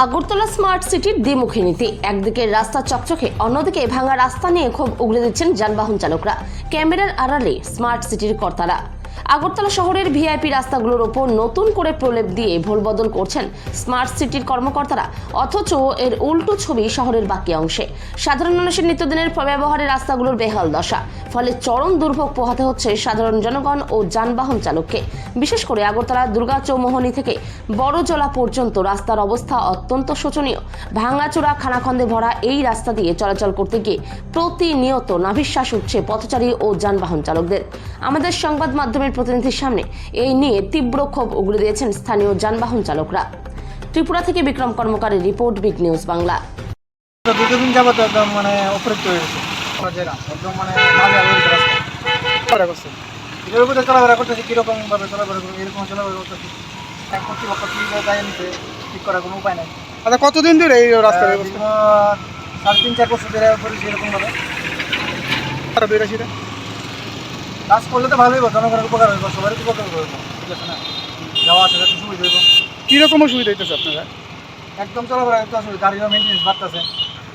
Agartala smart সিটির দ্বিমুখী নীতি। একদিকে রাস্তা চকচকে, অন্যদিকে ভাঙা রাস্তা নিয়ে ক্ষোভ উগড়ে দিচ্ছেন যানবাহন চালকরা। ক্যামেরার আড়ালে স্মার্ট সিটির কর্তারা আগরতলা শহরের ভিআইপি রাস্তাগুলোর ওপর নতুন করে প্রলেপ দিয়ে ভোলবদল করছেন স্মার্ট সিটির কর্মকর্তারা, অথচ এর উল্টো ছবি শহরের বাকি অংশে। সাধারণ মানুষের নিত্যদিনের ব্যবহারে রাস্তাগুলোর বেহাল দশা, ফলে চরম দুর্ভোগ পোহাতে হচ্ছে সাধারণ জনগণ ও যানবাহন চালককে। বিশেষ করে আগরতলা দুর্গা চৌমোহনী থেকে বড়জলা পর্যন্ত রাস্তার অবস্থা অত্যন্ত শোচনীয়। ভাঙাচোরা খানাখন্দে ভরা এই রাস্তা দিয়ে চলাচল করতে গিয়ে প্রতিনিয়ত নাভিশ্বাস উঠছে পথচারী ও যানবাহন চালকদের। আমাদের সংবাদ মাধ্যমের প্রতিনিধির সামনে এই নিয়ে তীব্র ক্ষোভ উগড়ে দিয়েছেন স্থানীয় যানবাহন চালকরা। ত্রিপুরা থেকে বিক্রম কর্মকারের রিপোর্ট, বিগ নিউজ বাংলা। দুদিন যাবত একদম অপরিক্ত হয়ে গেছে, একদম রাস্তা এর উপরে চলাফেরা করতেছি, কীরকম ভাবে চলাফেরা করবো এরকম চলাফেরা করতেছি। কর্তৃপক্ষ দায় নিতে ঠিক করার কোনো উপায় নাই। আচ্ছা, কতদিন ধরে এই রাস্তার ব্যবস্থা? 3.5 বছর ধরে করেছি এরকমভাবে। বিরাশিটা কাজ করলে তো ভালোই হইব, জনগণের উপকার হইব, সবারই উপকার হইব, ঠিক আছে না? যাওয়া আসা একটু সুবিধা হইব। কীরকম সুবিধা হইতেছে আপনারা? একদম চলাফেরা একটু অসুবিধা, গাড়িও মেনটেন্স বাড়তেছে।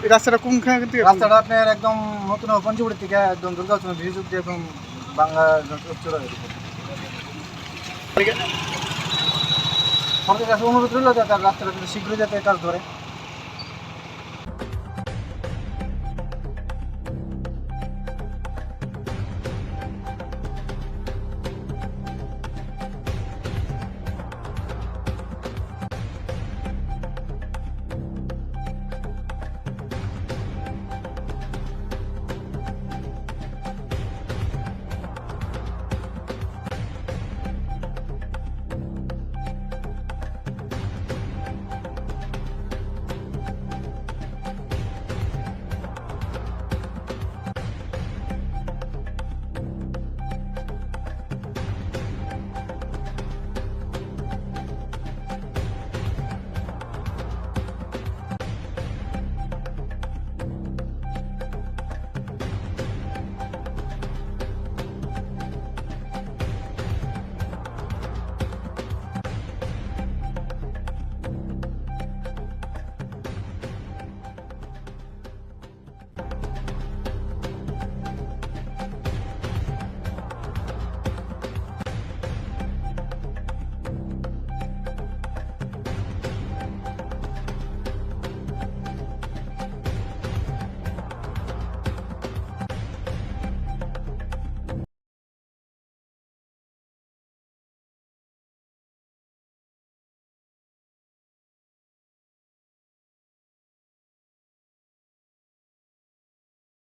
এই রাস্তাটা কোনখান থেকে? রাস্তাটা আপনার একদম নতুন পঞ্চপুরের থেকে একদম দুর্গাচরণ ব্রিজ অব্দি একদম বাংলা চলে গেছে। সরকারের কাছে অনুরোধ রইল যাতে রাস্তাটা শীঘ্রই যাতে কাজ ধরে।